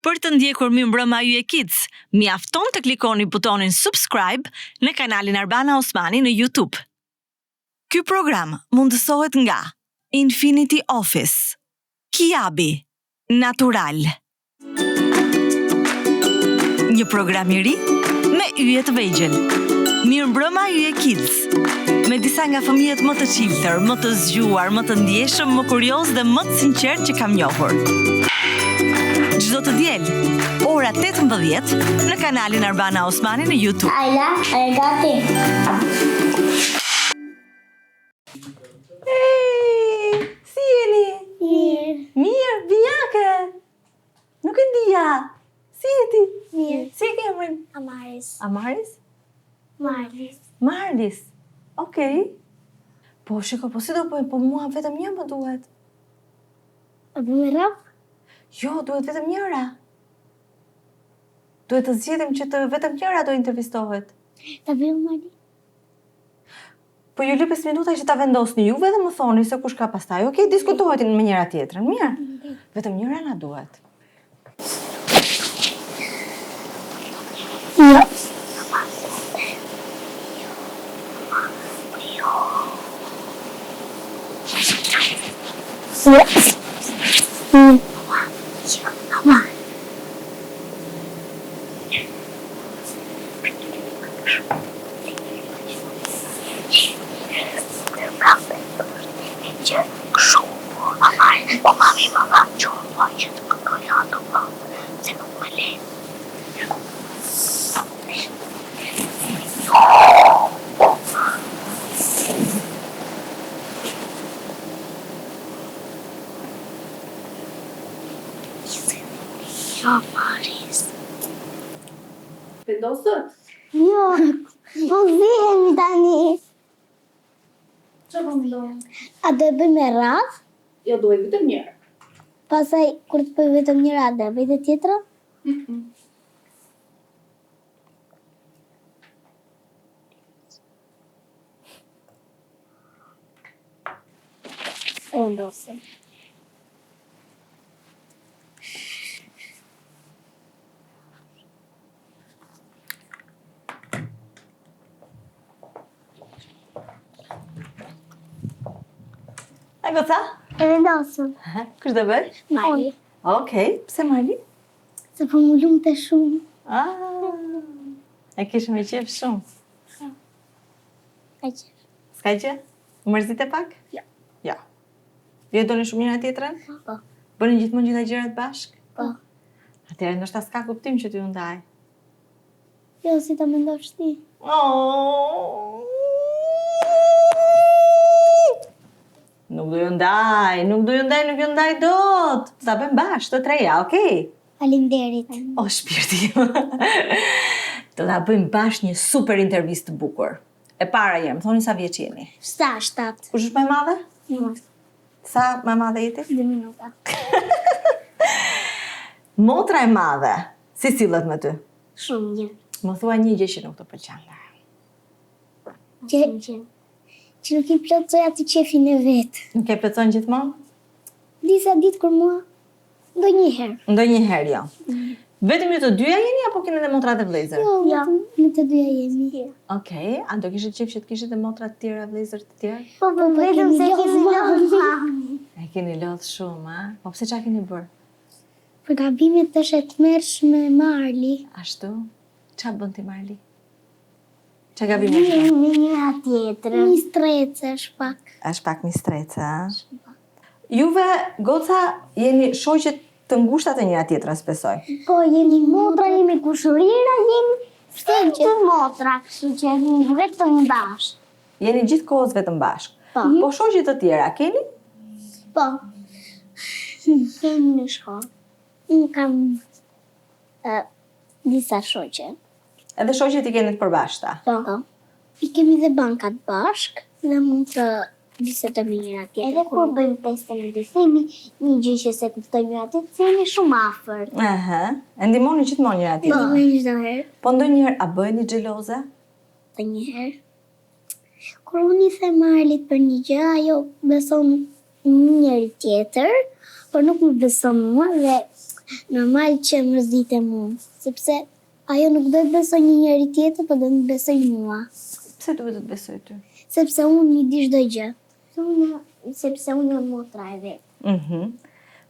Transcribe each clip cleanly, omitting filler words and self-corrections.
Për të ndjekur Mirëmbrëma Yje Kids, mjafton të klikoni butonin subscribe në kanalin Arbana Osmani në YouTube. Ky program mundësohet nga Infinity Office, Kiabi, Natural. Një program I ri me yje të vegjël. Mirëmbrëma Yje Kids, me disa nga fëmijët më të çiltër, më të zgjuar, më të ndjeshëm, më kurioz dhe më të sinqert që kam njohur. Çdo të diel, ora 18 në kanalin Arbana Osmani në YouTube. Ayla, gati. Hey, si jeni? Mirë. Mirë, bijake. Nuk e dija. Si je ti? Mirë. Si e ke emrin? Amaris. Amaris? Marlis. Marlis. Okej. Po shiko, po si do po mua vetëm një më duhet. A bëmë rap? Jo, duhet vetëm njëra. Duhet të zgjedhim që të vetëm njëra do intervistohet. Ta bëjmë Marli? Po ju li 5 minuta që ta vendosni juve dhe më thoni se kush ka pastaj. Okej, diskutohet me njëra tjetrën. Mirë. Vetëm njëra na duhet. Jo. Vendosët? Jo, po vihemi tani. Që po mendojmë? A do e bëjmë me radhë? Jo, duhet vetëm njërë. Pastaj, kur të bëjmë vetëm një radhë, do e bëjmë tjetra? Vendosëm. A goca? E vendosëm. Kush do bëj? Marli. Okej, pse Marli? Se po më lumte shumë. E kishe me qef shumë. Ka që. S'ka gjë? Mërzit e pak? Jo. Jo. Ju doni shumë njëra tjetrën? Po. Bëni gjithmonë gjitha gjërat bashkë? Po. Atëherë ndoshta s'ka kuptim që t'ju ndaj. Jo, si ta mendosh ti. Nuk do ju ndaj, nuk ju ndaj dot. Ta bëjmë bashkë, të treja, okej? Faleminderit. O, shpirti. Do ta bëjmë bashkë një super intervistë të bukur. E para jem, thoni sa vjeç jeni? Sa 7? Kush është më e madhe? Jo, Sa më e madhe jeti? 2 minuta. Motra e madhe, si sillet me ty? Shumë mirë. Më thua një gjë që nuk të pëlqen. Që nuk I plotësoj atë qefin e vetë. Nuk e plotson gjithmonë? Disa ditë kur mua, ndonjëherë. Ndonjëherë jo. Vetëm ju të dyja jeni apo keni edhe motra dhe vëllezër? Jo, në të dyja jemi. Okej, a do kishit qef që të kishit edhe motra të tjera, vëllezër të tjerë? Po, vetëm se kemi lodhë. E keni lodhë shumë, a? Po pse çfarë keni bërë? Për gabimet të shetmershme Marli. Ashtu? Çfarë bën ti Marli? Çfarë gabime ke? Një tjetër. Një strece shpak. Është pak një strece, a? Juve, goca, jeni shoqet të ngushta të njëra tjetrës, besoj. Po, jemi motra, jemi kushurira, jemi të motra, kështu që jemi vetëm bashkë. Jeni gjithë kohës vetëm bashkë. Po. Po shoqet të tjera, keni? Po. Kemi në shkollë. Unë kam disa shoqe. Edhe shoqet I keni të përbashkëta. Po. I kemi dhe bankat bashkë dhe mund të bisedojmë njëra tjetër. Edhe kur bëjmë teste në themi një gjë që se kuptojmë njëra tjetër, themi shumë afër. E ndihmoni gjithmonë njëra tjetrën. Po, çdo herë. Po ndonjëherë a bëheni xheloze? Të njëherë. Kur unë I them Marlit për një gjë, ajo beson njëri tjetër, por nuk më beson mua dhe Normal që mërzitem unë, sepse ajo nuk do të besoj një njeri tjetër, po do të besoj mua. Pse duhet të të besoj ty? Sepse unë i di çdo gjë. Sepse unë jam motra e vet.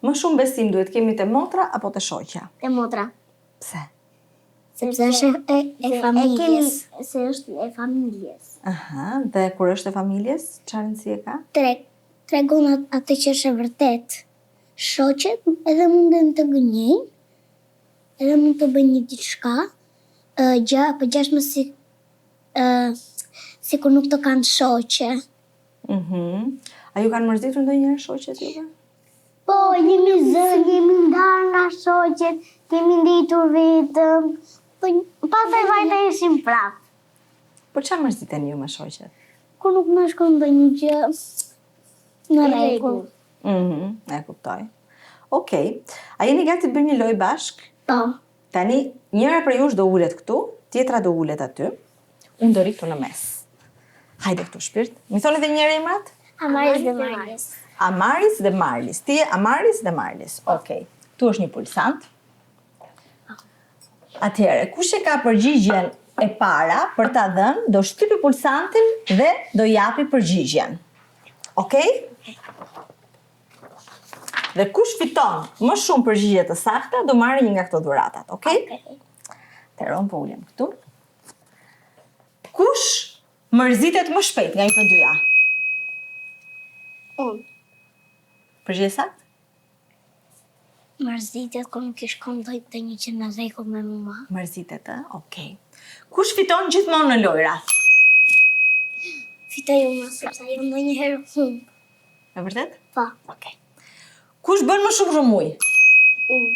Më shumë besim duhet kemi te motra apo te shoqja? Te motra. Pse? Sepse është e familjes. Se është e familjes. Aha, dhe kur është e familjes, çfarë rëndësie ka? Tregon atë që është e vërtet. Shoqet edhe munden të gënjejnë, edhe mund të bëjnë një diçka, për gjashtë si kur nuk të kanë shoqe. A ju kanë mërzitur ndonjëherë shoqet juve? Po, jemi zënë, jemi ndarë nga shoqet, kemi nditur vetëm, pastaj vajteshim prapë. Po çfarë mërziteni ju me shoqet? Kur nuk na shkon ndonjë gjë në rregull. E kuptoj. Okej. A jeni gati të bëjmë një lojë bashk? Po. Tani, njëra për jush do ulet këtu, tjetra do ulet aty. Unë do ri këtu në mes. Hajde këtu, shpirt. Mi thoni dhe njëra imrat? Amaris dhe Marlis. Amaris dhe Marlis. Ti je Amaris dhe Marlis. Okej. Tu është një pulsant. Atëherë, kush e ka përgjigjen e para për ta dhënë, do shtypi pulsantin dhe do japi përgjigjen. Okej? Dhe kush fiton më shumë përgjigje të sakta, do marrë një nga këto dhuratat, okej? Teron po ulem këtu. Kush mërzitet më shpejt nga i të dyja? Unë. Përgjigje sakt? Mërzitet kur nuk i shkon të një që në rregull me mua. Mërzitet, okej. Kush fiton gjithmonë në lojra? Fitoj unë, sepse ajo ndonjëherë humb. E vërtet? Po. Okej. Kush bën më shumë rrëmuj? Unë.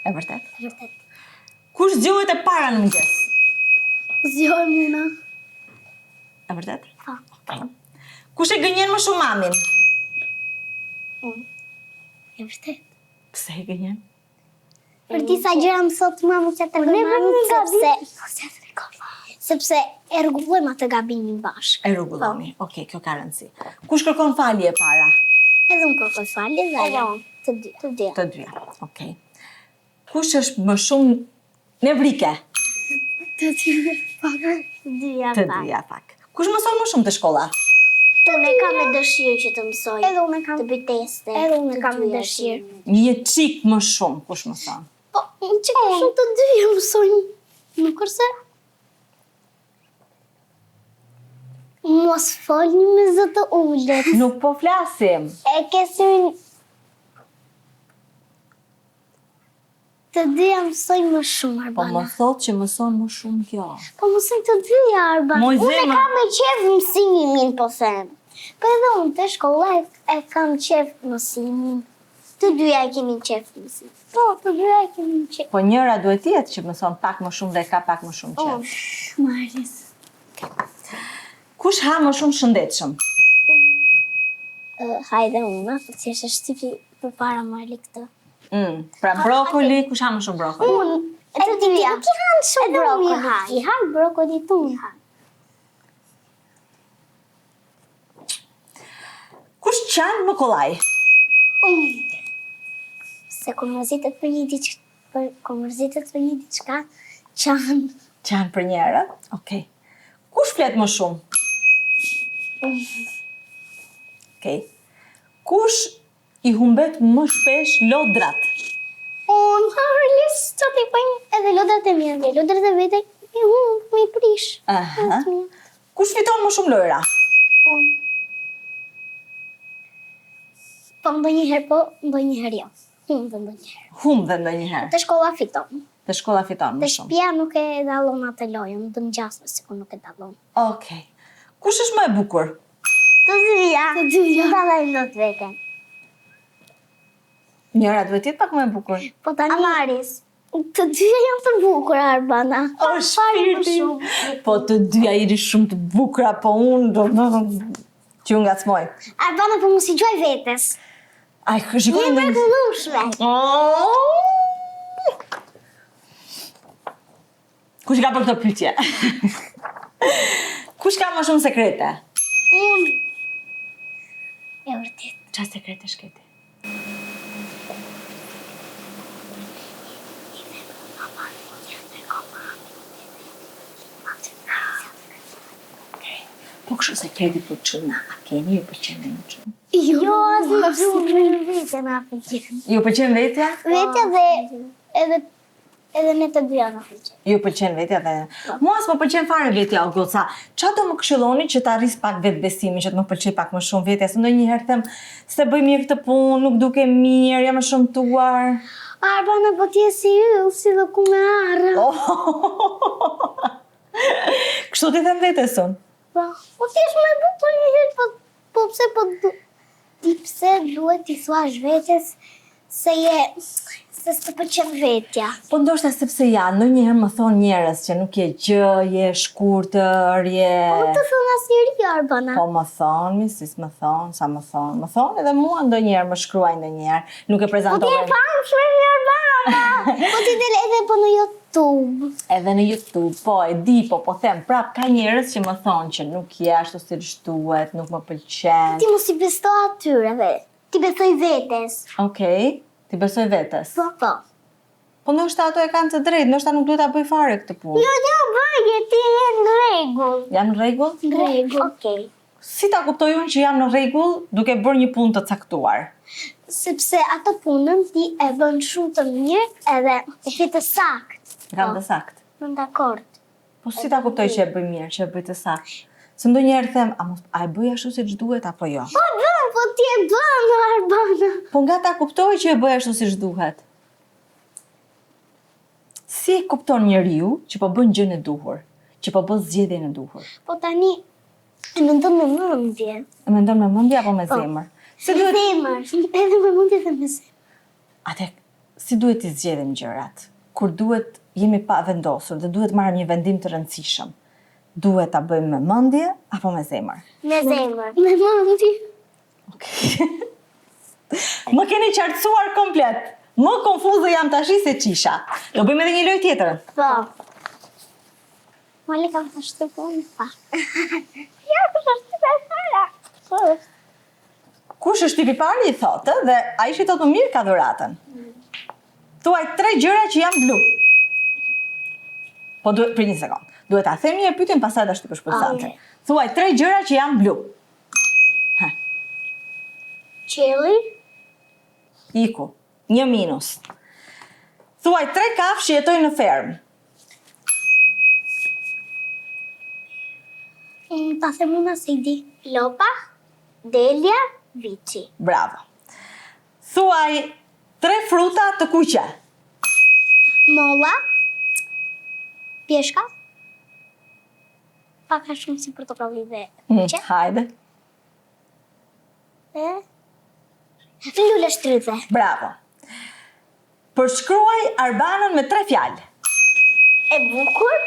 E vërtet? E vërtet. Kush zgjohet e para në mëngjes? Zgjohem una. E vërtet? Po. Okej. Kush e gënjen më shumë mamin? Unë. E vërtet. Pse e gënjen? Për disa gjëra më thot mamu që të gënjen, sepse e rregullojmë atë gabimin bashkë. E rregulloni. Okej, kjo ka rëndësi. Kush kërkon falje e para? Edhe unë kërkoj falje dhe ajo. Të dyja. Të dyja. Okej. Kush është më shumë nevrike? Të dyja pak. Të dyja pak. Kush mëson më shumë të shkolla? Unë kam me dëshirë që të mësoj. Edhe unë kam të bëj teste. Edhe unë kam me dëshirë. Një çik më shumë kush mëson? Po, një çik më shumë të dyja mësojnë. Nuk është. Mos folni me zë të ullet. Nuk po flasim. E kesin. Të dyja mësojnë më shumë, Po Arbana. më thot që mëson më shumë kjo. Po mësojnë të dyja, Arbana. Moj Unë e zemër. kam me qef mësimin, po them. Po edhe unë të shkolla e kam qef mësimin. Të dyja e kemi qef mësimin. Po, të dyja e kemi qef. Po njëra duhet të jetë që mëson pak më shumë dhe ka pak më shumë qef. Marlis. Kush ha më shumë shëndetshëm? Hajde una, për që është shtypi për para Marli këtë. Pra brokoli, kush ha më shumë brokoli? Unë, e të dyja. Nuk i hanë shumë brokoli. I hanë brokoli të unë. Kush qanë më kollaj? Se kur mërzitet për një diçka, qanë. Qanë për njëra? Okej. Kush flet më shumë? Okej. Kush i humbet më shpesh lodrat? Unë, Marlis, që t'i bëjmë edhe lodrat e mija, dhe lodrat e vete, i humbë, me i prish. Aha. Kush fiton më shumë lojra? Unë. Po ndonjëherë po, ndonjëherë jo. Humbë ndonjëherë. Humbë ndonjëherë. Te shkolla fiton. Te shkolla fiton Te më shumë. shtëpia nuk e dallon atë lojën, do ngjasme sikur nuk e dallon. Okej. Kush është më e bukur? Të dyja. Të dyja. Dalloj lot veten. Njëra duhet të jetë pak më e bukur. Po tani Amaris. Të dyja janë të bukura, Arbana. O shpirti. Po të dyja jeni shumë të bukura, po unë do që unë ngacmoj. Arbana, po mos i gjuaj vetes. Ai, shikoj Një mrekullueshme. Kush ka për këtë pyetje? Kush ka më shumë sekrete? Unë. E vërtet. Çfarë sekrete shketi? Po kështu se keni për çuna, a keni ju pëlqen në çuna? Jo, asë në vete na pëlqen. Ju pëlqen vetja? Vetja dhe edhe ne të dyja na pëlqen. Ju pëlqen vetja dhe... Mua s'më pëlqen fare vetja, o goca. Qa do më këshilloni që ta rris pak vetë besimin, që të më pëlqej pak më shumë vetja, se ndonjëherë them se bëj mirë këtë punë, nuk duke mirë, jam e shëmtuar. Arbana po t'je si yll, si dhe ku me arë. Kështu ti them vetes unë. Po t'jesh me bukur një herë, po pse ti pse duhet t'i thuash vetes se s'të pëlqen vetja. Po ndoshta sepse ndonjëherë më thon njerëz që nuk je gjë, je shkurtër, je... Po nuk të thon asnjëri, Arbana. Po më thon, misis më thon, sa më thon. Më thon edhe mua ndonjëherë, më shkruajnë ndonjëherë, nuk e prezantova. Po ti e famshme një Arbana. Po ti del edhe po në YouTube. Edhe në YouTube, po e di, po them, prap ka njerëz që më thon që nuk je ashtu siç duhet, nuk më pëlqen. Ti mos i besto atyre, ti besoj vetes. Okej, ti besoj vetes. Po. Po ndoshta ato e kanë të drejtë, ndoshta nuk duhet ta bëj fare këtë punë. Jo, bëje, ti je në rregull. Jam në rregull? Në rregull. Okej. Si ta kuptoj unë që jam në rregull duke bërë një punë të caktuar? Sepse ato punën ti e bën shumë të mirë edhe e ke të sakt. Kam të sakt. Në dakord. Po si ta kuptoj që e bëj mirë, që e bëj të sakt? Se ndonjëherë them, a e bëj ashtu siç duhet apo jo? Po bën, po ti e bën, Arbana. Po nga ta kuptoj që e bëj ashtu siç duhet. Si e kupton njeriu që po bën gjën e duhur, që po bën zgjedhjen e duhur? Po tani e mendon me mendje. E mendon me mendje apo me zemër? Se duhet zemër, edhe me mendje dhe me zemër. Atë si duhet të zgjedhim gjërat? Kur duhet jemi pa vendosur dhe duhet marrim një vendim të rëndësishëm. Duhet ta bëjmë me mendje apo me zemër? Me zemër. Me mendje. Okej. Më keni qartësuar komplet. Më konfuze jam tashi se qisha. Do bëjmë edhe një lojë tjetër. Po. Mali kam të shtypun pa. Ja, ku të shtypun para. Po. Kush është tipi pari i thotë dhe ai që thotë më mirë ka dhuratën. Thuaj 3 gjëra që janë blu. Po duhet për një sekond. Duhet ta them një pyetje pastaj ta shtypësh përcante. Thuaj 3 gjëra që janë blu. Ha. Qelli. Iku. 1 minus. Thuaj 3 kafshë që jetojnë në fermë. Ta them unë se i di. Lopa, Delia, Vici. Bravo. Thuaj 3 fruta të kuqe. Molla, pjeshka, pak a shumë si portokalli dhe kuqe. Hajde. Lule shtrydhe. Bravo. Përshkruaj Arbanën me 3 fjalë. E bukur,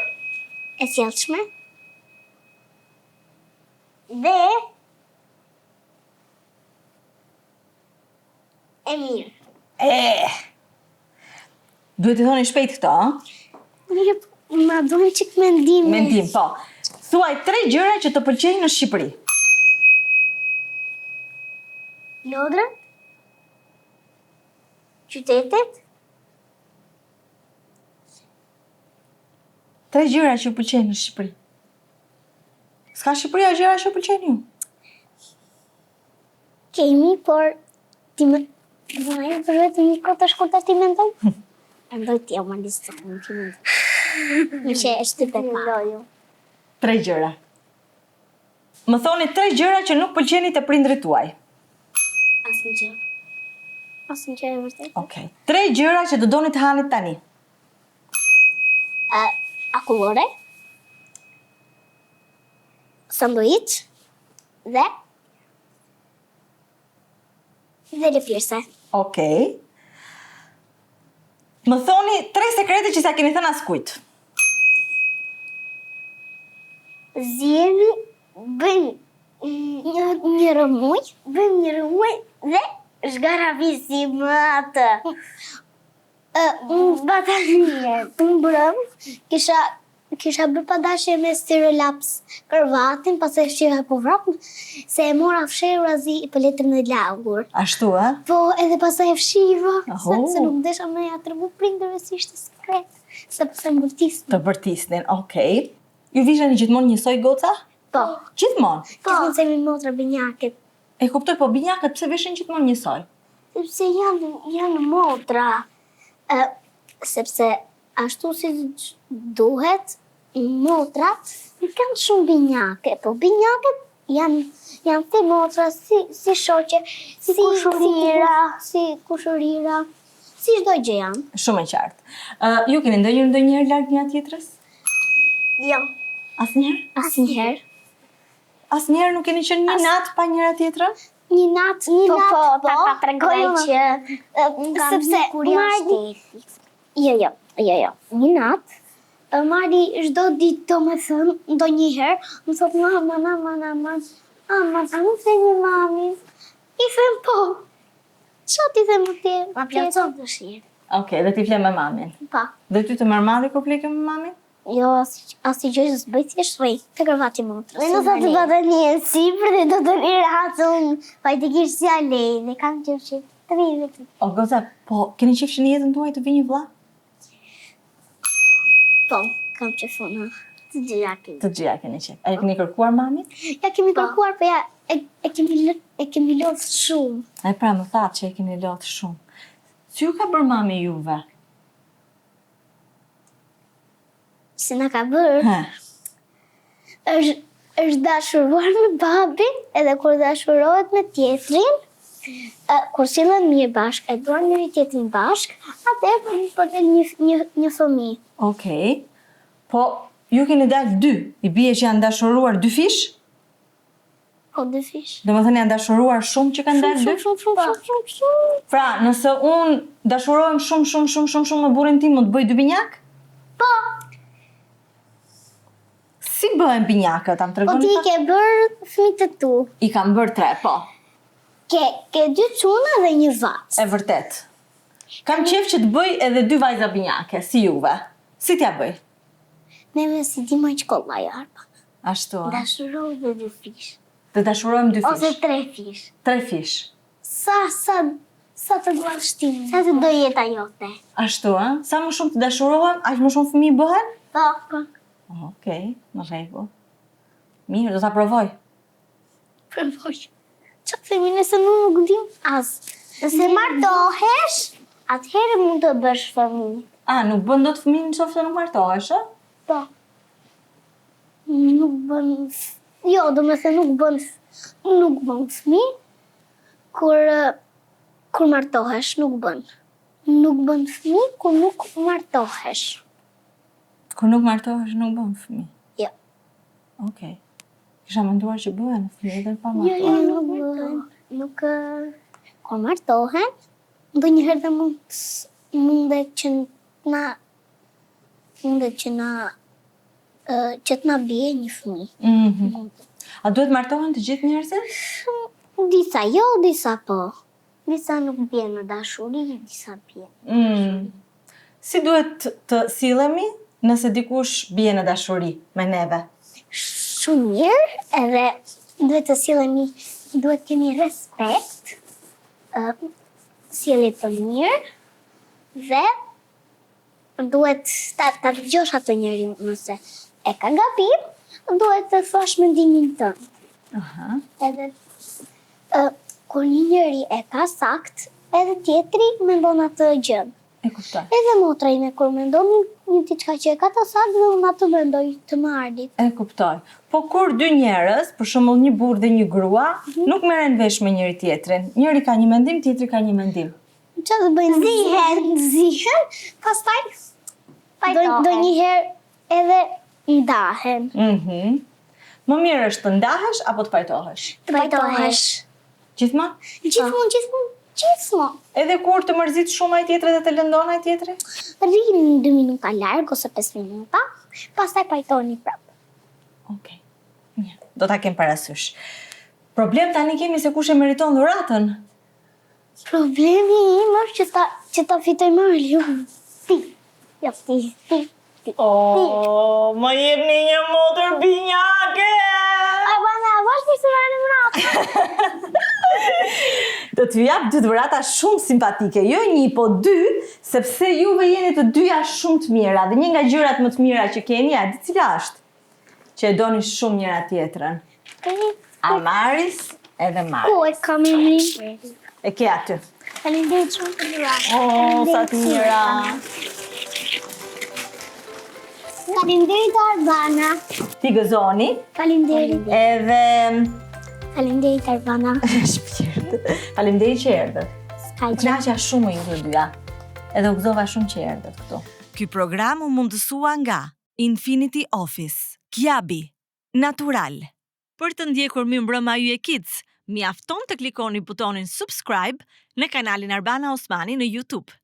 e sjellshme, dhe e mirë. Duhet të thoni shpejt këto, Mirë, ma duhet qik mendim. Mendim, po. Thuaj 3 gjëra që të pëlqejnë në Shqipëri. Lodra, qytetet, 3 gjëra që pëlqejnë në Shqipëri. S'ka Shqipëria gjëra që pëlqejnë ju? kemi, por ti me... Në për vetë një kohë të shkurtër ti mendoj? Mendoj ti o ma listë të ti mendoj. Në që e shtypet pa. 3 gjëra. Më thoni 3 gjëra që nuk pëlqeni të prindrit tuaj. Asnjë gjë. Asnjë gjë e vërtet. Okej. 3 gjëra që do doni të hani tani. Akullore, sanduiç dhe lëpirse. Okej. Më thoni 3 sekrete që sa keni thënë askujt. Zjemi, bëjmë një rëmuj, dhe zgaravisim atë. Batalje, të mbrëm, kisha bërë padashje me stirolaps kërvatin, pastaj fshira po vrap, se e mora fshirë razi i pëlletëm në lagur. Ashtu, a? Po, edhe pastaj e fshiva, Aho. se nuk desha me ja tregu prindërve si ishte sekret, sepse më bërtisnë. Të bërtisnin, okej. Ju visheni gjithmonë njësoj goca? Po. Gjithmonë. Gjithmonë themi motra binjakët. E kuptoj, po binjakët pse veshin gjithmonë njësoj? Sepse janë motra. Sepse ashtu si duhet, motrat nuk kanë shumë binjake, po binjakët janë të motra si shoqe, si kushurira, si çdo gjë janë. Shumë e qartë. Ju keni ndonjëherë larg njëra tjetrës? Jo. Asnjëherë? Asnjëherë. Asnjëherë nuk keni qenë një natë pa njëra tjetrën? Një natë, papa tregoj që sepse Jo. Një natë, Mari çdo ditë do më thënë, ndonjëherë, më thot mama, a nuk themi mamin? I them po. Çfarë ti them ti? Ma plotson dëshirë. Okej, dhe ti fle me mamin. Pa. Dhe ty të marrë kur fleke me mamin? Jo, asë gjë që s'bëj thjesht rrej, të kërvati motrës. Në sa të bada një sipër dhe do të një rahatun, pajtikisht si alej, dhe kam qefë të vijë dhe O, goza, po, keni qefë që në jetën tuaj të vi një vlla? Po, kam qefë në të gjëja kemi. Të gjëja keni qefë. A ju keni kërkuar mamin? Ja kemi kërkuar, po ja e kemi lodhë shumë. E pra më thatë që e keni lodhë shumë. Si ju ka bërë mami juve? Si na ka bërë? është dashuruar me babin, edhe kur dashurohet me tjetrin, kur sillen mirë bashkë, e duan njëri tjetrin bashkë, atëherë për një fëmijë. Okej. Po, ju keni dalë dy, i bie që janë dashuruar dy fish? Po, dy fish. Do më thënë janë dashuruar shumë që kanë dalë dy? Shumë. Pra, nëse unë dashurohem shumë me burrin tim, më të bëj dy binjak? Po. Si bëhen binjakët, ta më Po tregoni ti pak? ke bërë fëmijët e tu. I kam bërë 3, po. Ke 2 çuna dhe 1 vac. E vërtet. Kam qef që të bëj edhe 2 vajza binjake, si juve. Si t'ja bëj? Neve si di më qkolla jarpa. Ashtu, a? Dashurohu dhe 2 fish. Të dashurojmë 2 Ose fish. 3 fish. 3 fish. Sa të duan shtimin. Sa të do jeta jote. Ashtu, a? Sa më shumë të dashurohem, aq më shumë fëmijë bëhen? Po. Okej, në rregull. Mirë, do ta provoj. Provoj. Që të themi nëse nuk dim as. Nëse martohesh, atëherë mund të bësh fëmijë. A, nuk bën dot fëmijë nëse nuk martohesh, ë? Po. Nuk bën... Jo, do me thënë nuk bën fëmijë, kur martohesh, nuk bën. Nuk bën fëmijë, kur nuk martohesh. Kur nuk martohesh, nuk bën fëmijë. Jo. Okej. Kisha menduar që bëhen fëmijë edhe pa Jo, martuar. nuk bën. Nuk... Kur martohen, ndonjëherë dhe mundet që që t'na bie një fëmijë. A duhet martohen të gjithë njerëzit? Disa jo, disa po. Disa nuk bie në dashuri, disa bie. Si duhet të sillemi nëse dikush bie në dashuri me neve? Shumë mirë, edhe duhet të sillemi, duhet kemi respekt, sjellje të mirë, dhe duhet ta dëgjosh atë njerin nëse e ka gabim, duhet të thash mendimin tënd. Edhe kur një njeri e ka sakt, edhe tjetri mendon atë gjën. E kuptoj. Edhe motra ime kur mendon një diçka që e ka të sakt, dhe unë atë mendoj të më ardit. E kuptoj. Po kur 2 njerëz, për shembull një burrë dhe një grua, nuk merren vesh me njëri tjetrin. Njëri ka një mendim, tjetri ka një mendim. Çfarë do bëjnë? Zihen, pastaj do njëherë edhe ndahen. Më mirë është të ndahesh apo të pajtohesh? Të pajtohesh. Gjithmonë? Gjithmonë. Edhe kur të mërzit shumë ai tjetri dhe të lëndon ai tjetri? Rrini 2 minuta larg ose 5 minuta, pastaj pajtoni prapë. Okej. Mirë. Do ta kem parasysh. Problem tani kemi se kush e meriton dhuratën. Problemi im është që ta fitoj Marliu. Ti. Jo, ti. Më jepni një motër binjake! A bana, vash për së marrë në mratë. Do t'ju jap 2 dhurata shumë simpatike, jo 1, po 2, sepse juve jeni të dyja shumë të mira, dhe një nga gjërat më të mira që keni, a di cila është? që e doni shumë njëra tjetrën? Amaris edhe Maris. Ku e kam emrin? E ke aty. Faleminderit shumë për mira. Sa të mira. Faleminderit Arbana. Ti gëzoni. Faleminderit. Edhe Faleminderit Arbana. shpirt. Faleminderit që erdhët. Ka gjë. Knaqja shumë ju të dyja. Edhe u gëzova shumë që erdhët këtu. Ky program u mundësua nga Infinity Office, Kiabi, Natural. Për të ndjekur Mirëmbrëma Yje Kids, mjafton të klikoni butonin subscribe në kanalin Arbana Osmani në YouTube.